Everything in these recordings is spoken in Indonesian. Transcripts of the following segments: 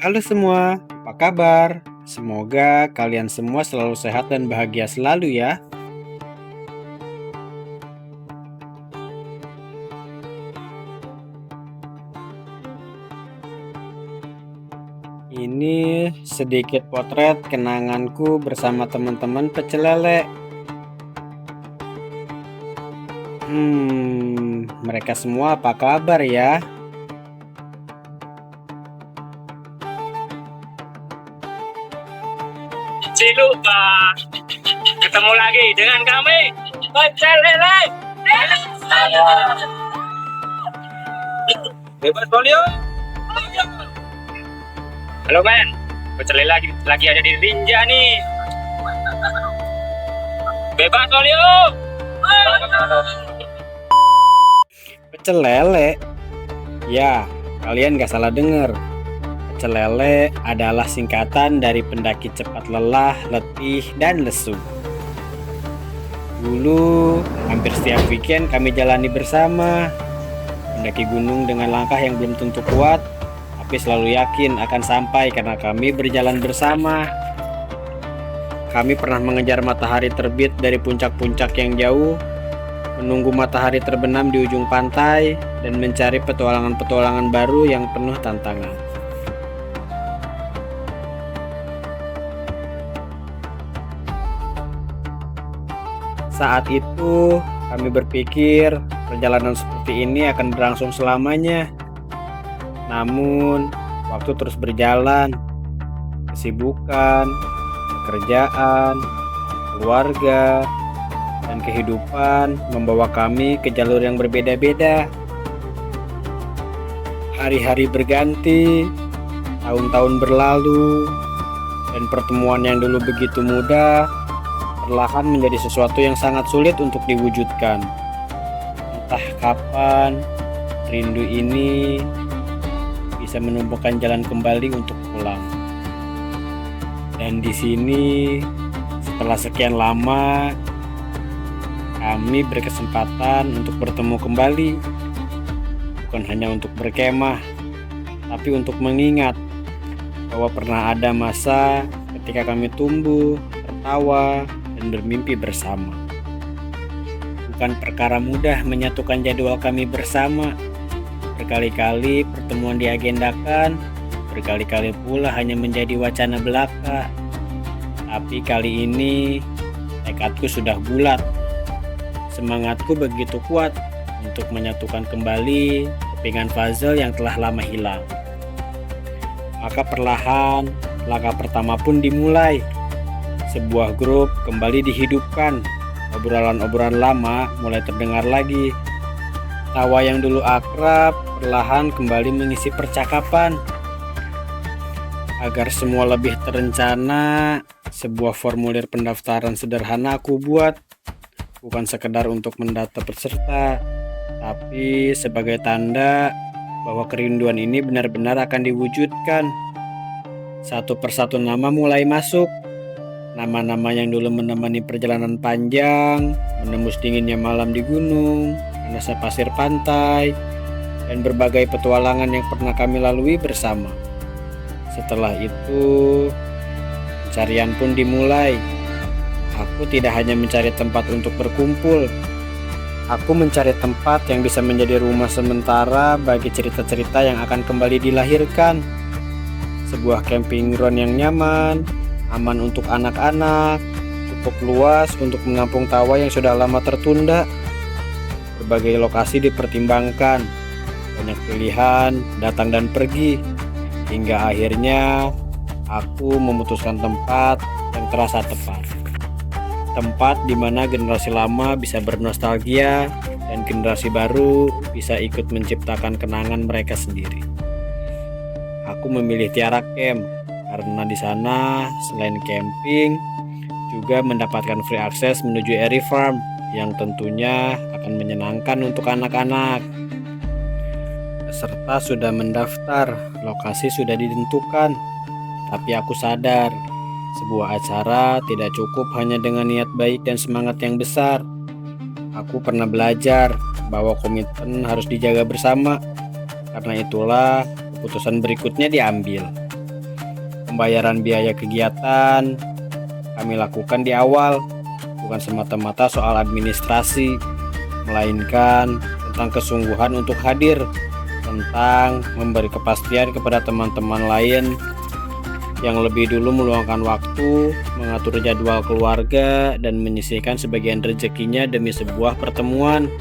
Halo semua, apa kabar? Semoga kalian semua selalu sehat dan bahagia selalu ya. Ini sedikit potret kenanganku bersama teman-teman pecel lele. Mereka semua apa kabar ya? Si lupa ketemu lagi dengan kami pecel lele. Bebas polio. Halo men, pecel lele lagi ada di Rinja nih. Bebas polio. Pecel lele? Ya, kalian gak salah dengar. Pecel lele adalah singkatan dari pendaki cepat lelah, letih, dan lesu. Dulu, hampir setiap weekend kami jalani bersama. Mendaki gunung dengan langkah yang belum tentu kuat, tapi selalu yakin akan sampai karena kami berjalan bersama. Kami pernah mengejar matahari terbit dari puncak-puncak yang jauh, menunggu matahari terbenam di ujung pantai, dan mencari petualangan-petualangan baru yang penuh tantangan. Saat itu, kami berpikir perjalanan seperti ini akan berlangsung selamanya. Namun, waktu terus berjalan. Kesibukan, pekerjaan, keluarga, dan kehidupan membawa kami ke jalur yang berbeda-beda. Hari-hari berganti, tahun-tahun berlalu, dan pertemuan yang dulu begitu mudah perlahan menjadi sesuatu yang sangat sulit untuk diwujudkan. Entah kapan rindu ini bisa menumbuhkan jalan kembali untuk pulang. Dan di sini, setelah sekian lama, kami berkesempatan untuk bertemu kembali. Bukan hanya untuk berkemah, tapi untuk mengingat bahwa pernah ada masa ketika kami tumbuh, tertawa, dan bermimpi bersama. Bukan perkara mudah menyatukan jadwal kami bersama. Berkali-kali pertemuan diagendakan, berkali-kali pula hanya menjadi wacana belaka. Tapi kali ini tekadku sudah bulat. Semangatku begitu kuat untuk menyatukan kembali kepingan puzzle yang telah lama hilang. Maka perlahan langkah pertama pun dimulai. Sebuah grup kembali dihidupkan. Obrolan-obrolan lama mulai terdengar lagi. Tawa yang dulu akrab perlahan kembali mengisi percakapan. Agar semua lebih terencana, sebuah formulir pendaftaran sederhana aku buat. Bukan sekedar untuk mendata peserta, tapi sebagai tanda bahwa kerinduan ini benar-benar akan diwujudkan. Satu persatu nama mulai masuk. Nama-nama yang dulu menemani perjalanan panjang, menembus dinginnya malam di gunung, panasnya pasir pantai, dan berbagai petualangan yang pernah kami lalui bersama. Setelah itu, pencarian pun dimulai. Aku tidak hanya mencari tempat untuk berkumpul. Aku mencari tempat yang bisa menjadi rumah sementara bagi cerita-cerita yang akan kembali dilahirkan. Sebuah camping ground yang nyaman, aman untuk anak-anak, cukup luas untuk menampung tawa yang sudah lama tertunda. Berbagai lokasi dipertimbangkan, banyak pilihan datang dan pergi, hingga akhirnya aku memutuskan tempat yang terasa tepat. Tempat di mana generasi lama bisa bernostalgia dan generasi baru bisa ikut menciptakan kenangan mereka sendiri. Aku memilih Tiara Camp karena di sana selain camping juga mendapatkan free akses menuju Airy Farm yang tentunya akan menyenangkan untuk anak-anak. Peserta sudah mendaftar, lokasi sudah ditentukan, tapi aku sadar sebuah acara tidak cukup hanya dengan niat baik dan semangat yang besar. Aku pernah belajar bahwa komitmen harus dijaga bersama. Karena itulah keputusan berikutnya diambil. Pembayaran biaya kegiatan kami lakukan di awal, bukan semata-mata soal administrasi, melainkan tentang kesungguhan untuk hadir, tentang memberi kepastian kepada teman-teman lain yang lebih dulu meluangkan waktu, mengatur jadwal keluarga, dan menyisihkan sebagian rezekinya demi sebuah pertemuan.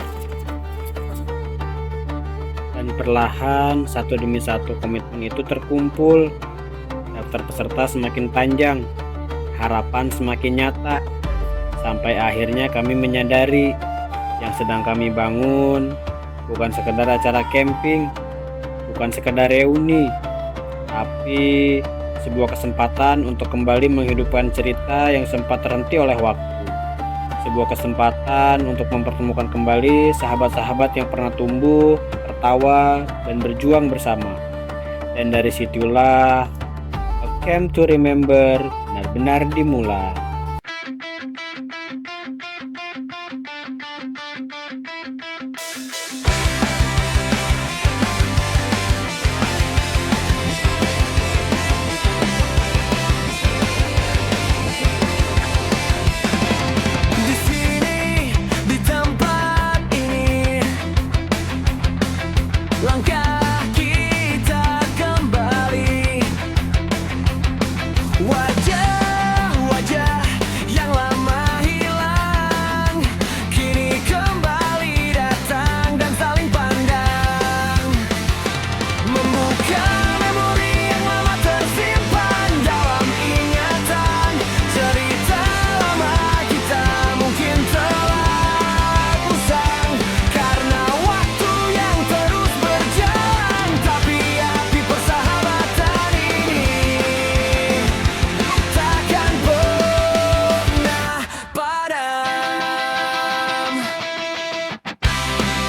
Dan perlahan, satu demi satu komitmen itu terkumpul. Daftar peserta semakin panjang, harapan semakin nyata, sampai akhirnya kami menyadari yang sedang kami bangun bukan sekedar acara camping, bukan sekedar reuni, tapi sebuah kesempatan untuk kembali menghidupkan cerita yang sempat terhenti oleh waktu. Sebuah kesempatan untuk mempertemukan kembali sahabat-sahabat yang pernah tumbuh, tertawa, dan berjuang bersama. Dan dari situlah A Camp to Remember benar-benar dimulai. Di sini, di tempat ini, langkah kita kembali. Wajah-wajah yang lama hilang kini kembali datang dan saling pandang, membuka memori yang lama tersimpan dalam ingatan. Cerita lama kita mungkin telah usang karena waktu yang terus berjalan, tapi api persahabatan ini takkan pernah padam.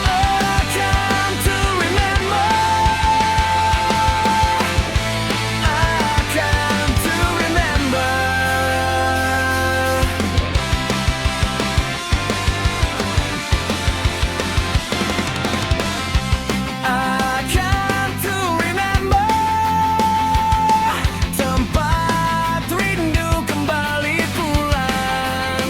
A time to remember, a time to remember. Akan to remember, tempat rindu kembali pulang,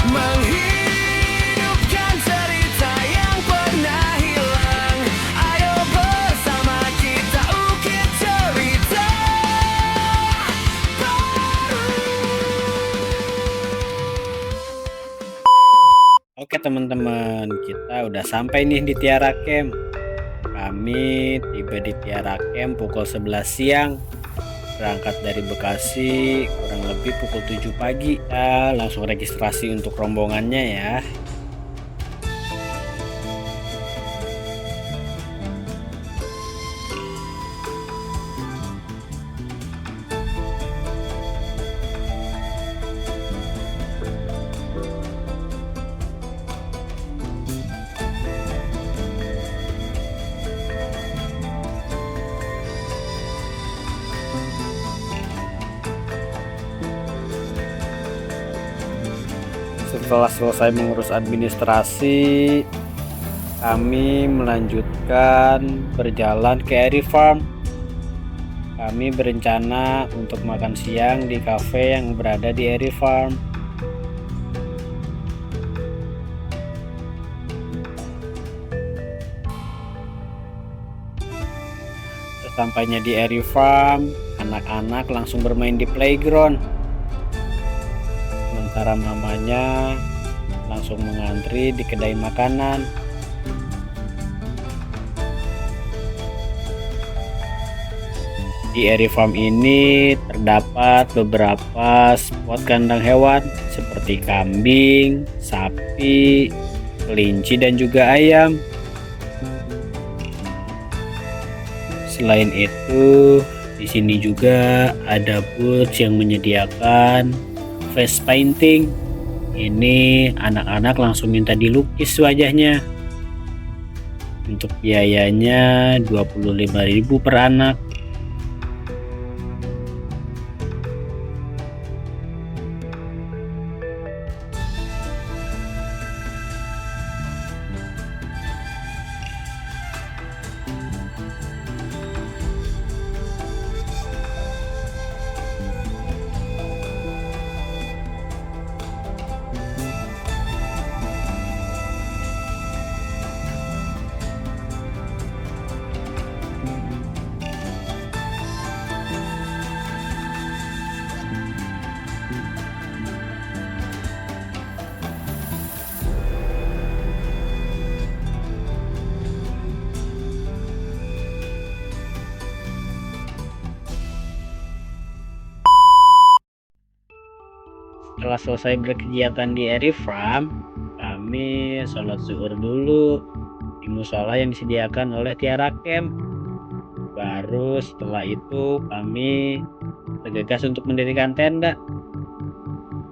menghidupkan cerita yang pernah hilang. Ayo bersama kita ukir cerita baru. Oke teman-teman, kita udah sampai nih di Tiara Camp. Kami tiba di Tiara Camp pukul 11 siang. Berangkat dari Bekasi kurang lebih pukul 7 pagi. Kita langsung registrasi untuk rombongannya ya. Setelah selesai mengurus administrasi, kami melanjutkan berjalan ke Airy Farm. Kami berencana untuk makan siang di kafe yang berada di Airy Farm. Sesampainya di Airy Farm, anak-anak langsung bermain di playground. Sementara mamanya langsung mengantri di kedai makanan. Di Airy Farm ini terdapat beberapa spot kandang hewan seperti kambing, sapi, kelinci, dan juga ayam. Selain itu, di sini juga ada booth yang menyediakan face painting. Ini anak-anak langsung minta dilukis wajahnya. Untuk biayanya 25.000 per anak. setelah selesai berkegiatan di Airy Farm, kami sholat zuhur dulu di musola yang disediakan oleh Tiara Camp. Baru setelah itu kami bergegas untuk mendirikan tenda.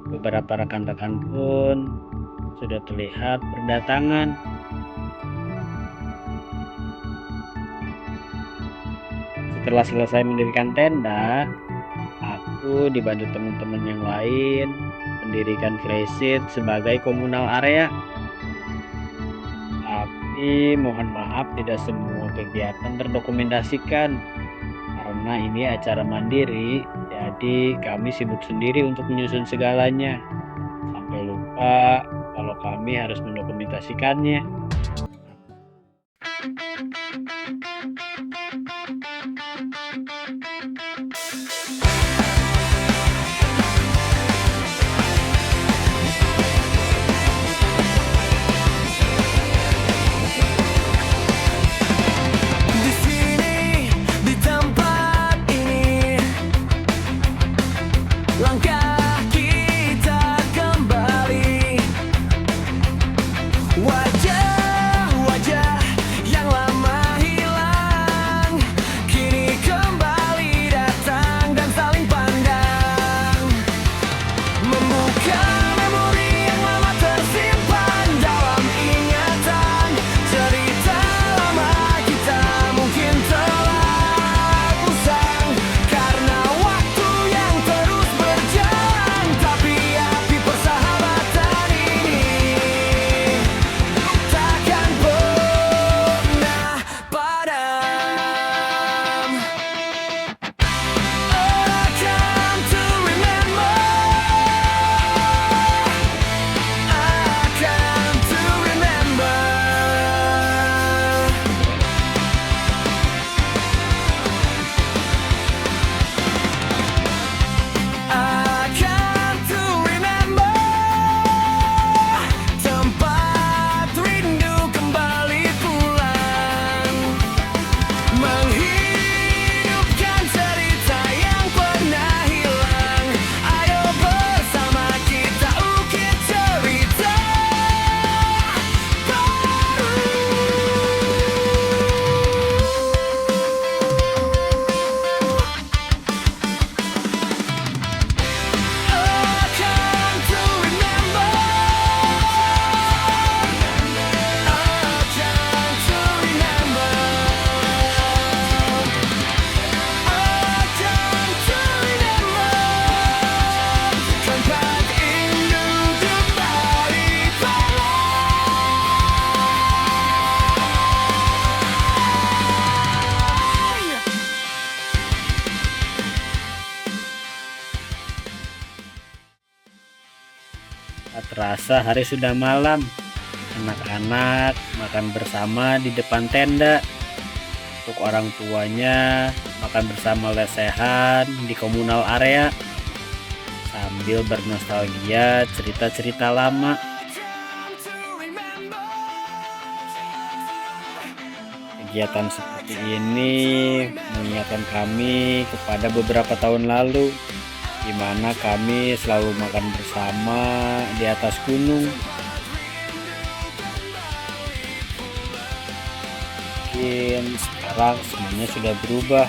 Beberapa rekan-rekan pun sudah terlihat berdatangan. Setelah selesai mendirikan tenda, aku dibantu teman-teman yang lain mendirikan flysheet sebagai komunal area. Tapi mohon maaf tidak semua kegiatan terdokumentasikan karena ini acara mandiri, jadi kami sibuk sendiri untuk menyusun segalanya. Sampai lupa kalau kami harus mendokumentasikannya. Di sini, di tempat ini, langkah kita kembali. Wajah-wajah yang lama hilang kini kembali datang dan saling pandang, membuka memori yang lama tersimpan dalam ingatan. Cerita lama kita mungkin telah usang karena waktu yang terus berjalan, tapi api persahabatan ini takkan pernah padam. Oh, come to remember, I come to remember. I come to remember, tempat rindu kembali pulang, menghidupkan cerita yang pernah hilang. Ayo bersama kita ukir cerita baru. Oh, come to remember, oh, come to remember, oh, come to remember, tempat rindu kembali pulang. Tak terasa hari sudah malam. Anak-anak makan bersama di depan tenda. Untuk orang tuanya makan bersama lesehan di komunal area sambil bernostalgia cerita-cerita lama. Kegiatan seperti ini mengingatkan kami kepada beberapa tahun lalu, di mana kami selalu makan bersama di atas gunung. Mungkin sekarang semuanya sudah berubah,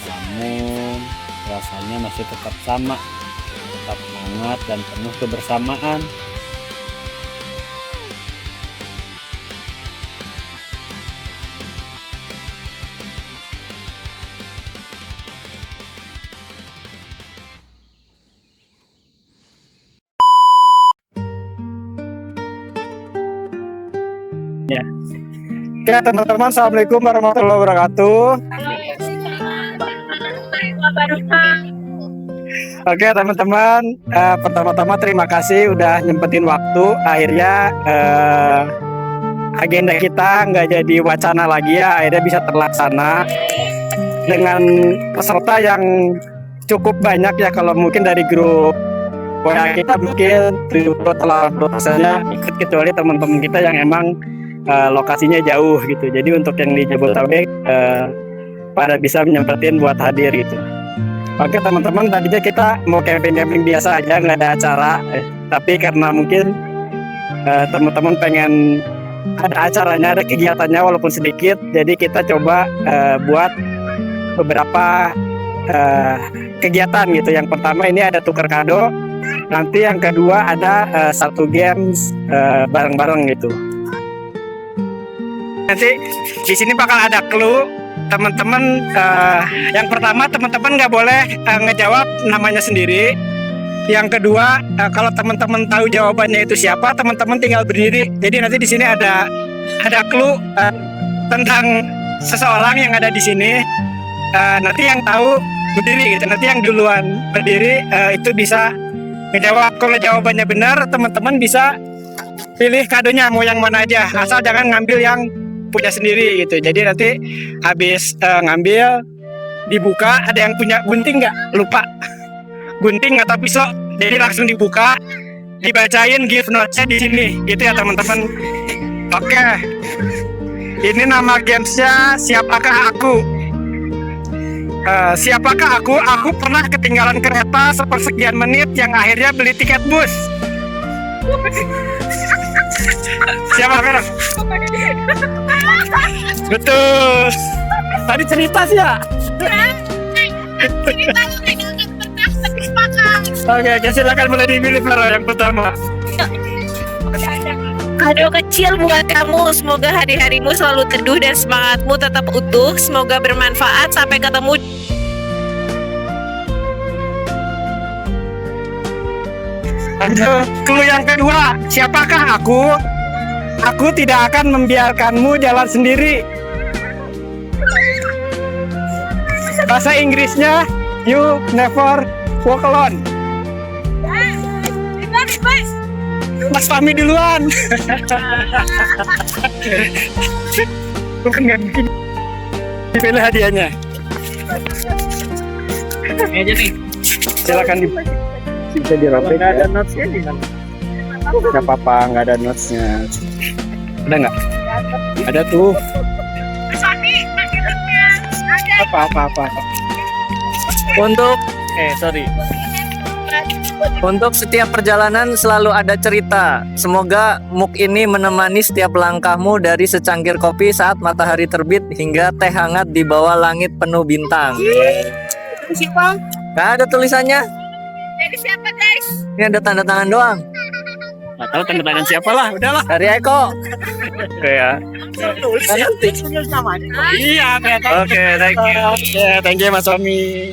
namun rasanya masih tetap sama, tetap hangat dan penuh kebersamaan. Ya. Oke teman-teman, assalamualaikum warahmatullahi wabarakatuh. Oke teman-teman, pertama-tama terima kasih udah nyempetin waktu. Akhirnya agenda kita nggak jadi wacana lagi ya, akhirnya bisa terlaksana dengan peserta yang cukup banyak ya. Kalau mungkin dari grup WA kita mungkin 70-80% ikut, kecuali teman-teman kita yang emang lokasinya jauh gitu. Jadi untuk yang di Jabodetabek pada bisa menyempetin buat hadir gitu. Oke teman-teman, tadinya kita mau camping-camping biasa aja, nggak ada acara. Tapi karena mungkin teman-teman pengen ada acaranya, ada kegiatannya walaupun sedikit, jadi kita coba buat beberapa kegiatan gitu. Yang pertama ini ada tukar kado, nanti yang kedua ada satu games bareng-bareng gitu. Nanti di sini bakal ada clue teman-teman. Yang pertama teman-teman nggak boleh ngejawab namanya sendiri. Yang kedua kalau teman-teman tahu jawabannya itu siapa, teman-teman tinggal berdiri. Jadi nanti di sini ada clue tentang seseorang yang ada di sini. Nanti yang tahu berdiri gitu. Nanti yang duluan berdiri itu bisa ngejawab. Kalau jawabannya benar, teman-teman bisa pilih kadonya mau yang mana aja, asal jangan ngambil yang punya sendiri gitu. Jadi nanti habis ngambil dibuka, ada yang punya gunting nggak? Lupa gunting atau pisau, jadi langsung dibuka, dibacain gift notes-nya di sini gitu ya teman-teman. Oke, ini nama gamesnya siapakah aku. Siapakah aku? Aku pernah ketinggalan kereta sepersekian menit yang akhirnya beli tiket bus. Siapa Vera? Betul. Tadi cerita sih ya. Oke, silakan mulai dipilih Vera yang pertama. Kado kecil buat kamu. Semoga hari-harimu selalu teduh dan semangatmu tetap utuh. Semoga bermanfaat. Sampai ketemu. Lanjut, clue yang kedua. Siapakah aku? Aku tidak akan membiarkanmu jalan sendiri. Bahasa Inggrisnya, you never walk alone. Mas Fahmi duluan. Bukan nggak bikin. Dipilih hadiahnya. Ini aja nih. Silakan bisa dirapin. Nggak ada notes-nya di sana. Nggak apa-apa, nggak ada notes-nya. Ada nggak? Ada tuh. Apa. Untuk setiap perjalanan selalu ada cerita. Semoga MOOC ini menemani setiap langkahmu dari secangkir kopi saat matahari terbit hingga teh hangat di bawah langit penuh bintang. Siapa? Gak ada tulisannya. Jadi siapa guys? Ini ada tanda tangan doang. Nggak tahu tanda tangan siapa lah, udahlah. Dari Eko. Oke ya. Iya, Oke, thank you Mas Omi.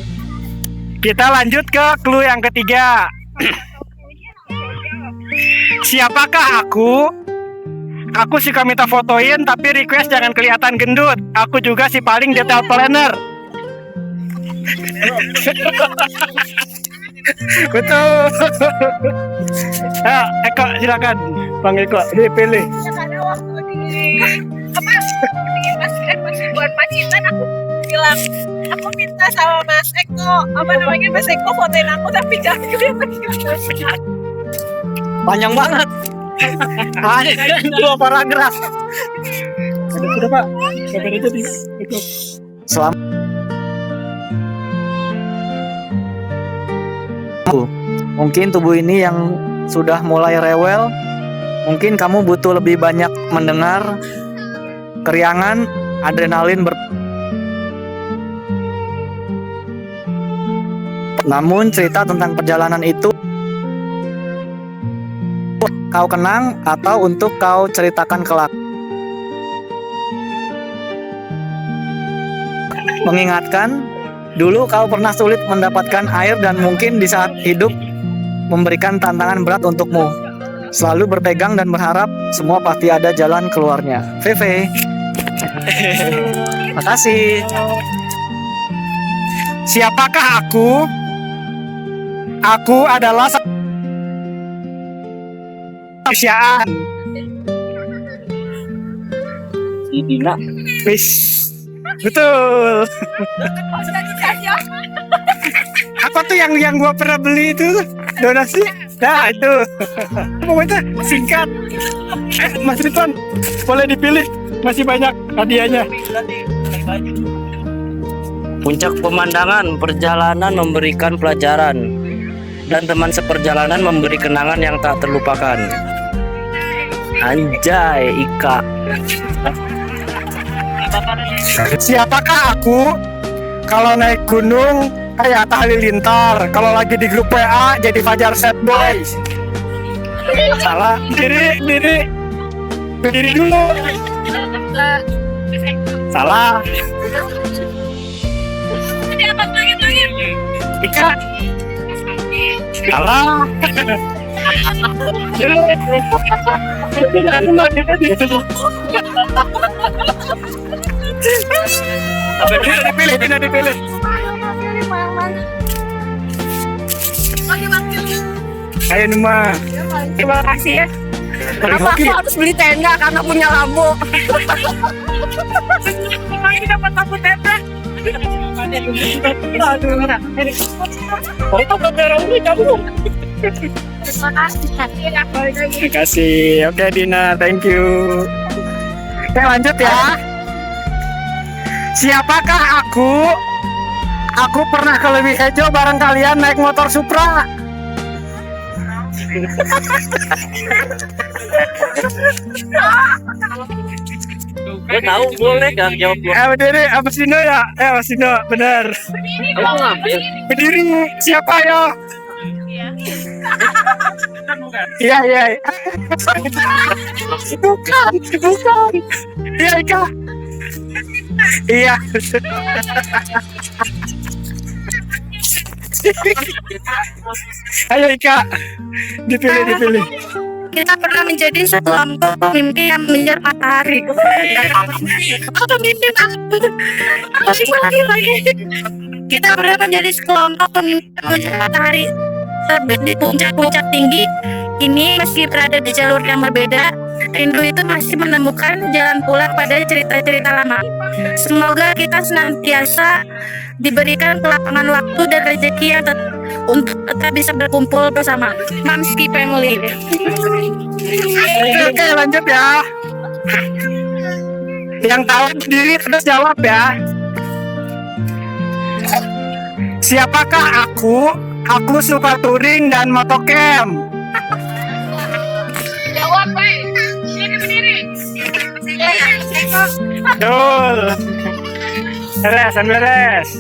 Kita lanjut ke clue yang ketiga. Siapakah aku? Aku suka minta fotoin tapi request jangan kelihatan gendut. Aku juga si paling detail planner. Betul. Ayo, Eko silakan. Bang Eko, dipilih. Ada waktu pas buat pacitan aku bilang aku minta sama Mas Eko Mas Eko fotoin aku tapi jangan kelihatan. Panjang banget. Ada 2 paragraf. Sudah Pak. Kabar itu di Eko. Mungkin tubuh ini yang sudah mulai rewel. Mungkin kamu butuh lebih banyak mendengar keriangan, adrenalin Namun cerita tentang perjalanan itu kau kenang atau untuk kau ceritakan kelak. Mengingatkan, dulu kau pernah sulit mendapatkan air dan mungkin di saat hidup memberikan tantangan berat untukmu. Selalu berpegang dan berharap semua pasti ada jalan keluarnya. Veve. Makasih. Siapakah aku? Aku adalah kemanusiaan. Dina. Betul. Apa tuh yang gua pernah beli itu donasi? Nah itu. Pokoknya singkat. Mas Ridwan boleh dipilih, masih banyak hadiahnya. Puncak pemandangan, perjalanan memberikan pelajaran, dan teman seperjalanan memberi kenangan yang tak terlupakan. Anjay, Ika. Siapakah aku kalau naik gunung kayak Atta Halilintar, kalau lagi di grup WA jadi Fajar Sad Boy? Salah. Berdiri dulu. Salah. Ika. Salah. Tidak dipilih. Ayo Numa. Terima kasih ya. Kenapa Hoki. aku harus beli tenda karena punya lampu? Ini dapat lampu tenda. Terima kasih. Terima kasih. Oke Dina, thank you. Oke lanjut ya. Siapakah aku? Aku pernah ke Lebih Hejo bareng kalian naik motor Supra. Gue tahu, boleh gak jawab gue? Berdiri, Mas Dino ya? Mas Dino, benar. Lo ngambil. Berdiri, siapa ya? Iya. Bukan. Iya, Ika. Iya. Ayo Ika, dipilih. Kita pernah menjadi sekelompok pemimpin yang mengejar matahari. Pemimpin lagi. Kita pernah menjadi sekelompok pemimpin yang mengejar matahari terbit di puncak-puncak tinggi. Ini meski berada di jalur yang berbeda, rindu itu masih menemukan jalan pulang pada cerita-cerita lama. Semoga kita senantiasa diberikan kelapangan waktu dan rezeki yang untuk tetap bisa berkumpul bersama. Mamski Family. Oke, lanjut ya. Yang tahu sendiri terus jawab ya. Siapakah aku? Aku suka touring dan motocamp. Jawab, baik. Sini berdiri. Betul. Beres.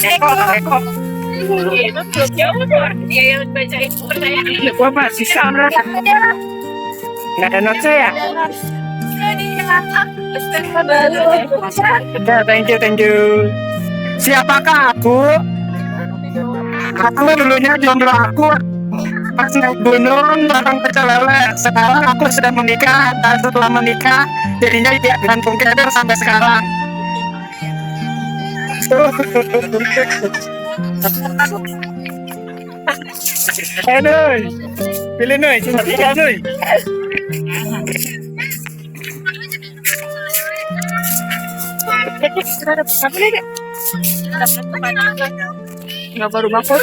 Eko. Dia yang bacain pertanyaan. Gua masih sama. Nggak ada notes ya? Oke, thank you. Siapakah aku? Aku dulunya jomblo aku pas naik gunung bareng pecel lele. Sekarang aku sudah menikah dan setelah menikah jadinya dia gantung keder sampai sekarang. Nuy, pilih Nuy, cuma 3 Nuy. Nggak baru masuk.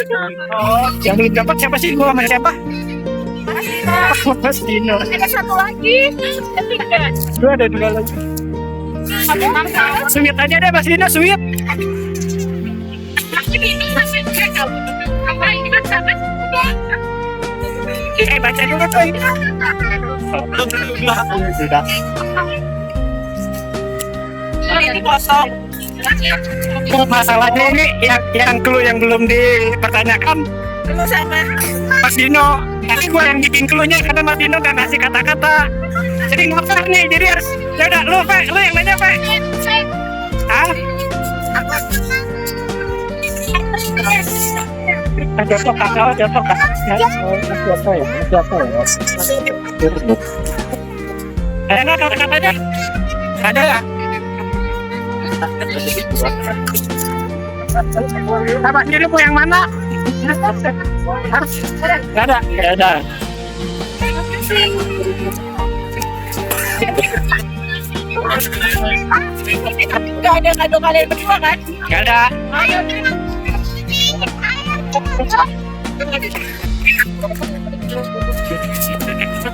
Yang belum dapat siapa sih? Gua sama siapa? Mas Dino. Ada satu lagi. Dua lagi. Sweet aja deh Mas Dino, sweet. Baca dulu coy. Sudah. Masalahnya ini yang clue yang belum dipertanyakan Lu sama. Mas Dino. Tapi gue yang bikin clue-nya karena Mas Dino gak ngasih kata-kata. Jadi nggak fair nih. Jadi harus ya udah lu yang nanya Fe. Hah? Jatuh kakak. Jatuh ya. Ada kata-katanya? Ada ya? Abang diri mau yang mana? Gak ada. Gak ada kado kalian berdua kan? Gak ada.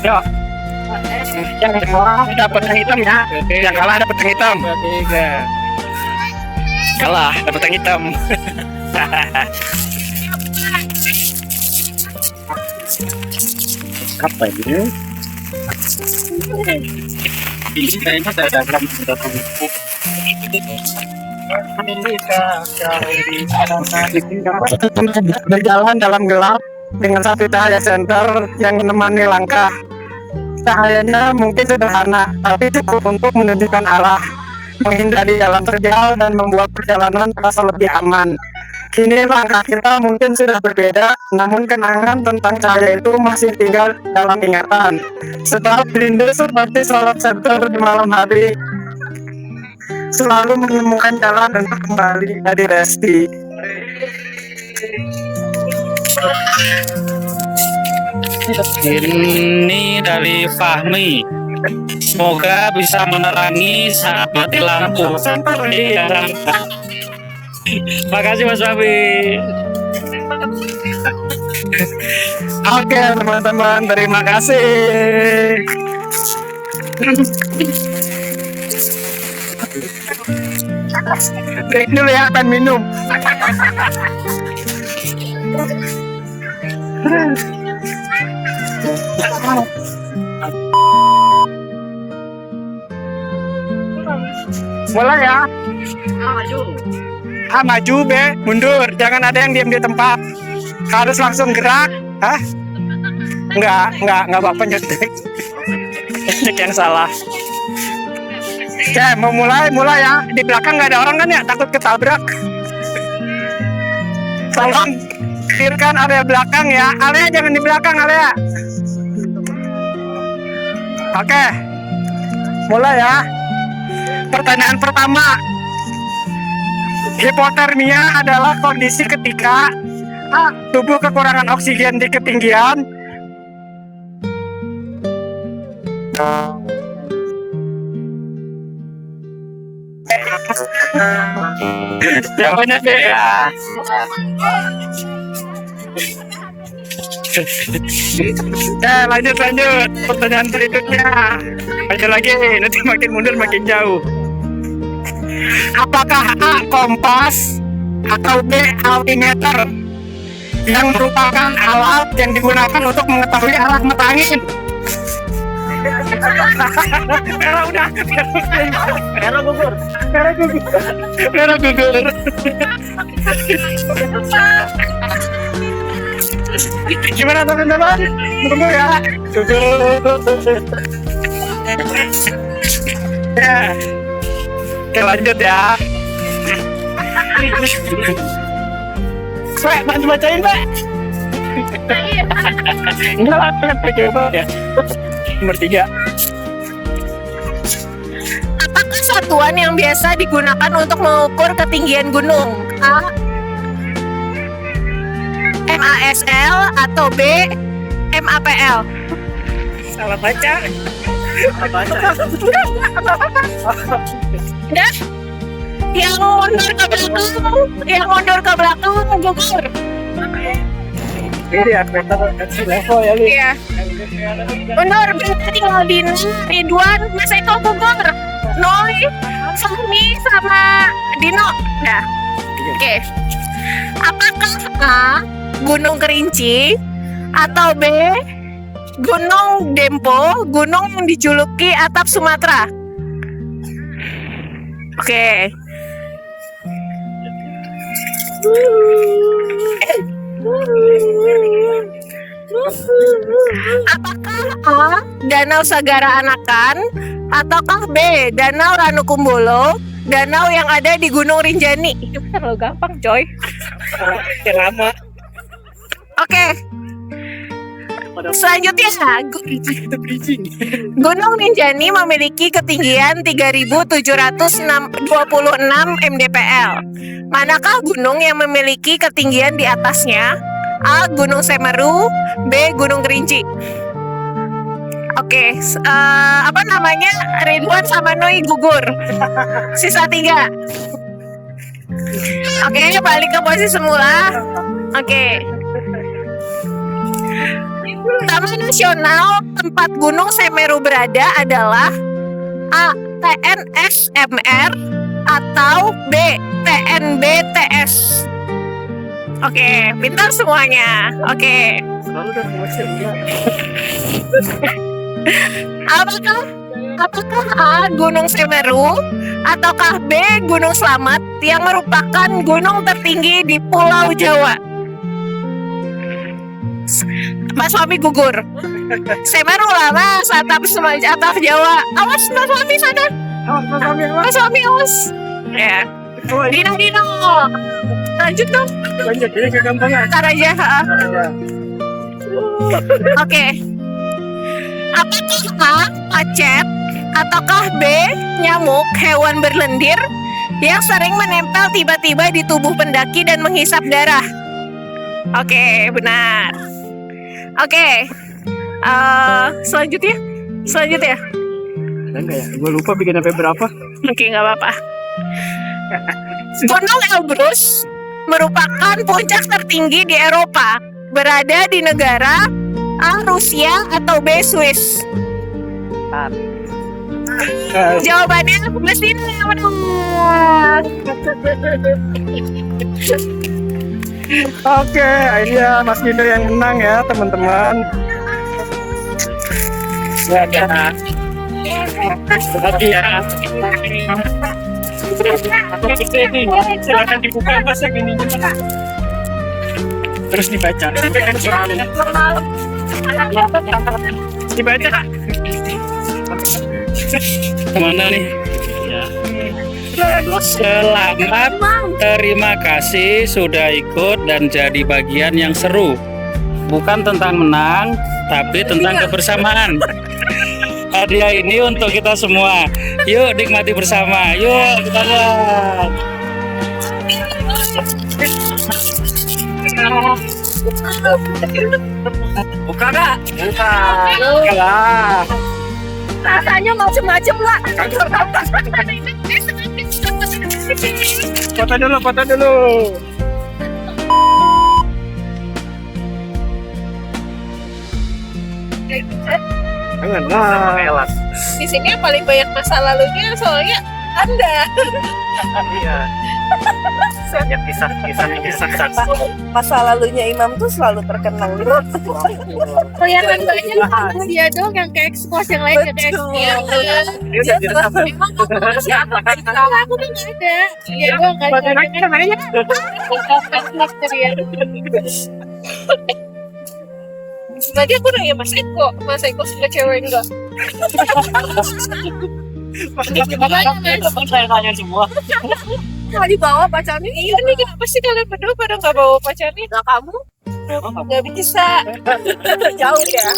Yuk. Yang kalah dapat yang hitam ya. Yang kalah dapat yang hitam. Kalah, dapat yang hitam. Apa ini? Ini kayaknya ada Berjalan dalam gelap dengan satu cahaya senter yang menemani langkah. Cahayanya mungkin sederhana, tapi cukup untuk menunjukkan arah, menghindari jalan terjal dan membuat perjalanan terasa lebih aman. Kini langkah kita mungkin sudah berbeda, namun kenangan tentang cahaya itu masih tinggal dalam ingatan. Setelah rindu seperti sholat senter di malam hari, selalu menemukan jalan untuk kembali dari Resti. Ini dari Fahmi. Semoga bisa menerangi saat mati lampu. Iya. Makasih Mas Fahmi. Oke teman-teman, terima kasih. Break dulu ya, akan minum. Mulai ya. Maju be, mundur. Jangan ada yang diam di tempat. Harus langsung gerak. Hah? Enggak bapak nyetik. Nyetik yang salah. Oke, mau mulai ya. Di belakang nggak ada orang kan ya? Takut ketabrak. Tolong clearkan area belakang ya. Area jangan di belakang, area. Oke, mulai ya. Pertanyaan pertama. Hipotermia adalah kondisi ketika tubuh kekurangan oksigen di ketinggian jawabannya deh ya. Lanjut pertanyaan berikutnya. Aja lagi, nanti makin mundur makin jauh. Apakah A. kompas atau B. altimeter yang merupakan alat yang digunakan untuk mengetahui arah mata angin? Merah gugur. Gimana teman-teman? Tunggu ya. Ya. Oke, lanjut ya. Mbak, bantu bacain, Mbak. Enggak lah, coba ya. Nomor 3. Apakah satuan yang biasa digunakan untuk mengukur ketinggian gunung? A. MASL atau B. MAPL? Salah baca. Udah? Yang mundur ke belakang gugur. Ini ya, level ya, Li. Iya. Mundur, berarti tinggal Dina, Ridwan, Mas Eko gugur. Noi, Fahmi sama Dino. Nah, oke. Apakah A. Gunung Kerinci atau B. Gunung Dempo, gunung yang dijuluki atap Sumatera? Oke. Apakah A. Danau Sagara Anakan ataukah B. Danau Ranukumbolo, danau yang ada di Gunung Rinjani? Itu terlalu gampang, coy. Yang lama. Oke. Selanjutnya, Gunung Rinjani memiliki ketinggian 3.726 mdpl. Manakah gunung yang memiliki ketinggian di atasnya? A. Gunung Semeru, B. Gunung Kerinci. Oke, apa namanya? Ridwan sama Noi gugur. Sisa 3. Oke, balik ke posisi semula. Oke. Taman Nasional tempat Gunung Semeru berada adalah A. TNSMR atau B. TNBTS. Oke, pintar semuanya. Oke. Apakah A. Gunung Semeru ataukah B. Gunung Slamet yang merupakan gunung tertinggi di Pulau Jawa? Mas Suami gugur. Semeru lah mas, atap Jawa. Awas Mas Suami sana. Mas Suami awas. Ya. Dino. Lanjut dong. Lanjut, ini kegampangan. Ntar aja. Oke. Apakah A. Macet ataukah B. Nyamuk, hewan berlendir yang sering menempel tiba-tiba di tubuh pendaki dan menghisap darah? Oke, benar. Oke. Selanjutnya. Enggak ya? Gue lupa bikin sampai berapa. Oke, nggak apa-apa. Gunung Elbrus merupakan puncak tertinggi di Eropa, berada di negara A. Rusia atau B. Swiss. Jawabannya mesin benar. Oke, akhirnya Mas Nino yang menang ya teman-teman. Ya. Lagi ya. Silakan dibuka mas yang ini. Terus dibaca. Dibaca. Kemana nih? Selamat, terima kasih sudah ikut dan jadi bagian yang seru. Bukan tentang menang, tapi tentang kebersamaan. Hadiah ini untuk kita semua. Yuk nikmati bersama. Yuk kita lihat. Buka gak? Buka. Rasanya macem-macem lah. Foto dulu. Jangan lah. Di sini yang paling banyak masa lalunya soalnya Anda. Iya. Banyak kisah. Masa lalunya Imam tuh selalu terkenang gitu. Kelihatan banyak dia dong yang ke expose, yang lain ke expose. Dia udah direkam. Emang kamu siapa? Aku tuh nggak ada. Dia doang nggak ada. Tadi aku nanya Mas Eko suka cewek enggak? Saya tanya semua. Nggak dibawa pacarnya? Iya nih, kenapa sih kalian berdua pada nggak bawa pacarnya? Nah kamu nggak bisa. Jauh ya.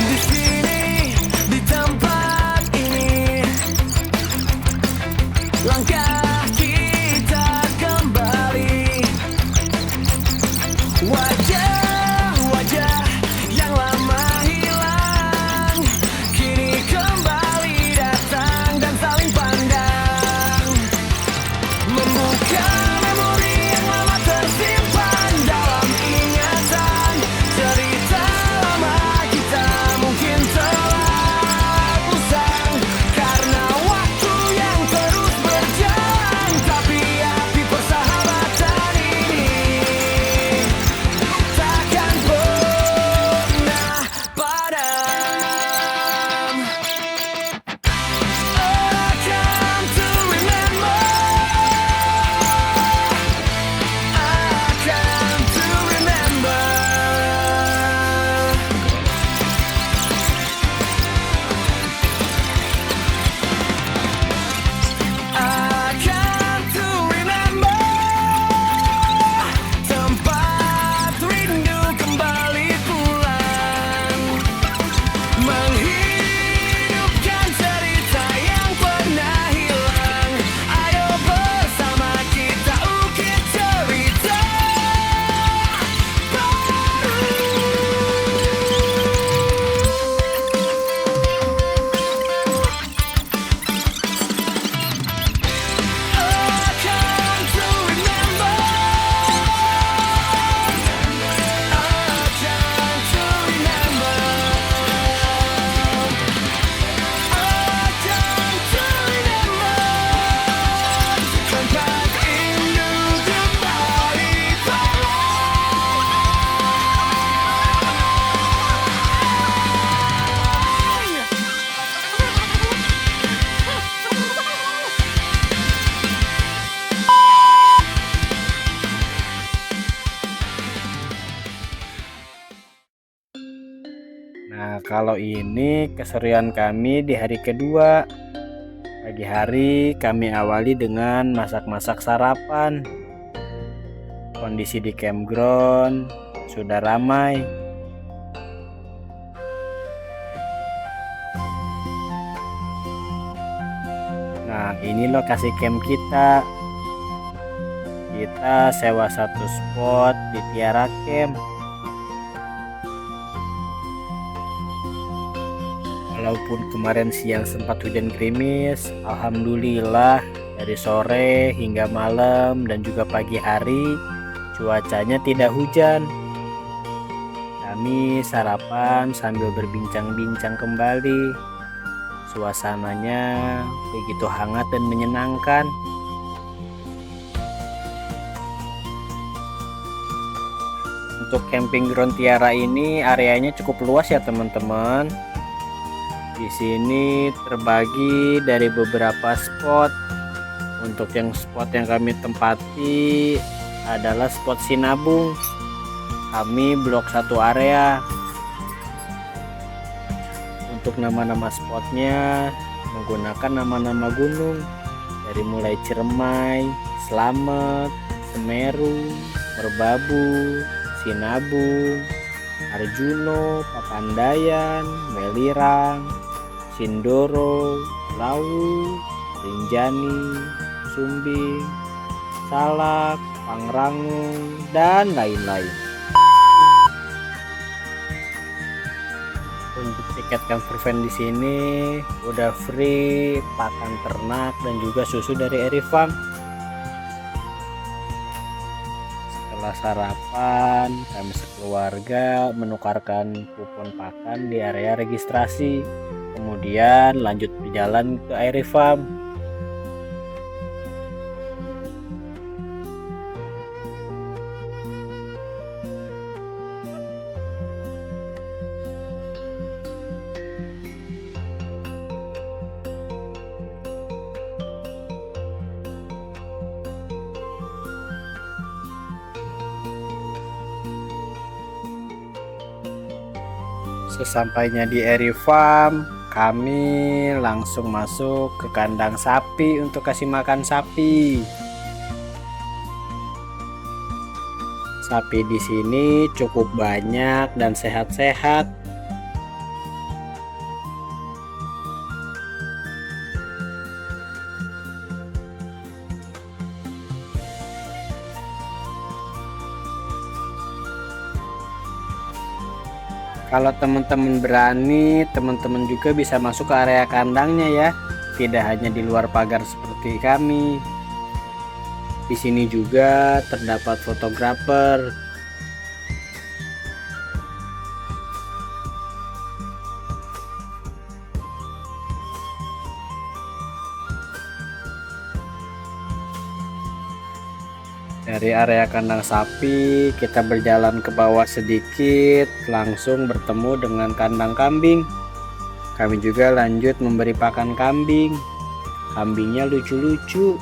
Di sini, di tempat ini, langkah kita kembali. Wajah-wajah yang lama hilang kini kembali datang dan saling pandang, membuka memori yang lama tersimpan dalam ingatan. Cerita lama kita mungkin telah usang karena waktu yang terus berjalan, tapi api persahabatan ini takkan pernah padam. I come to remember Kalau ini keseruan kami di hari kedua. Pagi hari kami awali dengan masak-masak sarapan. Kondisi di campground sudah ramai. Nah, ini lokasi camp kita. Kita sewa satu spot di Tiara Camp. Walaupun kemarin siang sempat hujan gerimis, alhamdulillah dari sore hingga malam dan juga pagi hari cuacanya tidak hujan. Kami sarapan sambil berbincang-bincang kembali. Suasananya begitu hangat dan menyenangkan. Untuk camping ground Tiara ini areanya cukup luas ya teman-teman. Di sini terbagi dari beberapa spot. Untuk spot yang kami tempati adalah spot Sinabung. Kami blok satu area. Untuk nama-nama spotnya menggunakan nama-nama gunung dari mulai Ciremai, Slamet, Semeru, Merbabu, Sinabung, Arjuno, Papandayan, Welirang, Sindoro, Lawu, Rinjani, Sumbing, Salak, Pangrango, dan lain-lain. Untuk tiket campervan di sini udah free pakan ternak dan juga susu dari Erifarm. Setelah sarapan, kami sekeluarga menukarkan kupon pakan di area registrasi. Kemudian lanjut berjalan ke Erifarm. Sesampainya di Erifarm, kami langsung masuk ke kandang sapi untuk kasih makan sapi. Sapi di sini cukup banyak dan sehat-sehat. Kalau teman-teman berani, teman-teman juga bisa masuk ke area kandangnya ya. Tidak hanya di luar pagar seperti kami. Di sini juga terdapat fotografer. Dari area kandang sapi, kita berjalan ke bawah sedikit, langsung bertemu dengan kandang kambing. Kami juga lanjut memberi pakan kambing. Kambingnya lucu-lucu.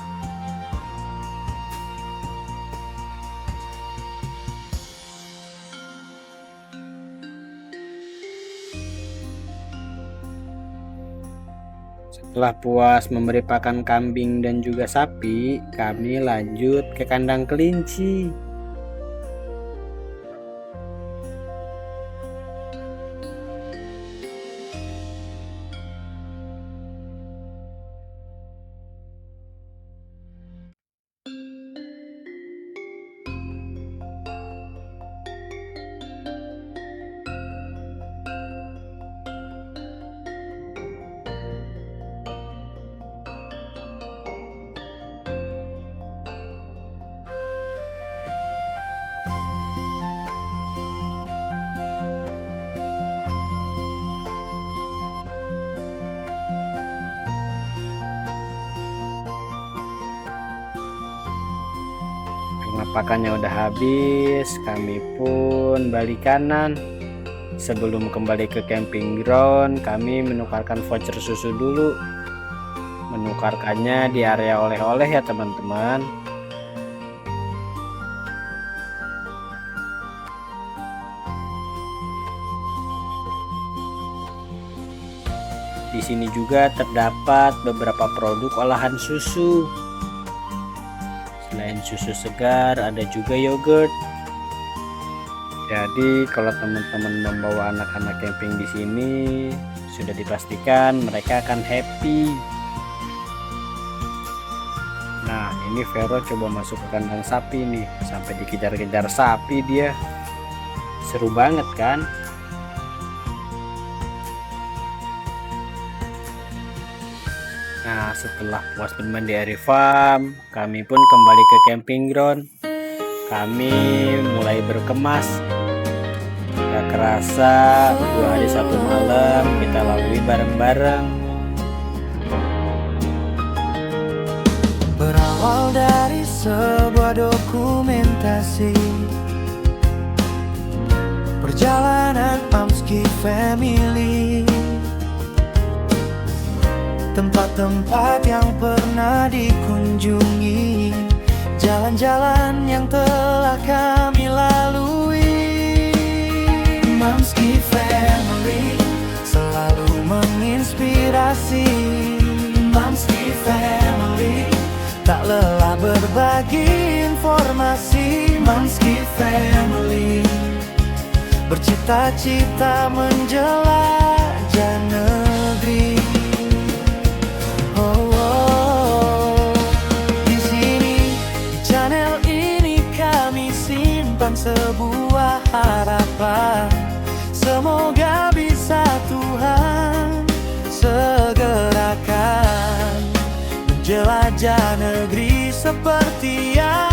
Setelah puas memberi pakan kambing dan juga sapi, kami lanjut ke kandang kelinci. Karena pakannya udah habis, kami pun balik kanan. Sebelum kembali ke camping ground, kami menukarkan voucher susu dulu. Menukarkannya di area oleh-oleh ya teman-teman. Di sini juga terdapat beberapa produk olahan susu. Selain susu segar, ada juga yogurt. Jadi kalau teman-teman membawa anak-anak camping di sini, sudah dipastikan mereka akan happy. Nah, ini Vero coba masuk ke kandang sapi nih, sampai dikejar-kejar sapi dia. Seru banget kan? Nah, setelah puas bermain di Airy Farm, kami pun kembali ke camping ground. Kami mulai berkemas. Gak kerasa 2 hari 1 malam kita lalui bareng-bareng. Berawal dari sebuah dokumentasi perjalanan Amski Family, tempat-tempat yang pernah dikunjungi, jalan-jalan yang telah kami lalui. Amski Family selalu menginspirasi. Amski Family tak lelah berbagi informasi. Amski Family bercita-cita menjelajah negeri. Oh, oh. Di sini, di channel ini kami simpan sebuah harapan. Semoga bisa Tuhan segerakan menjelajah negeri seperti yang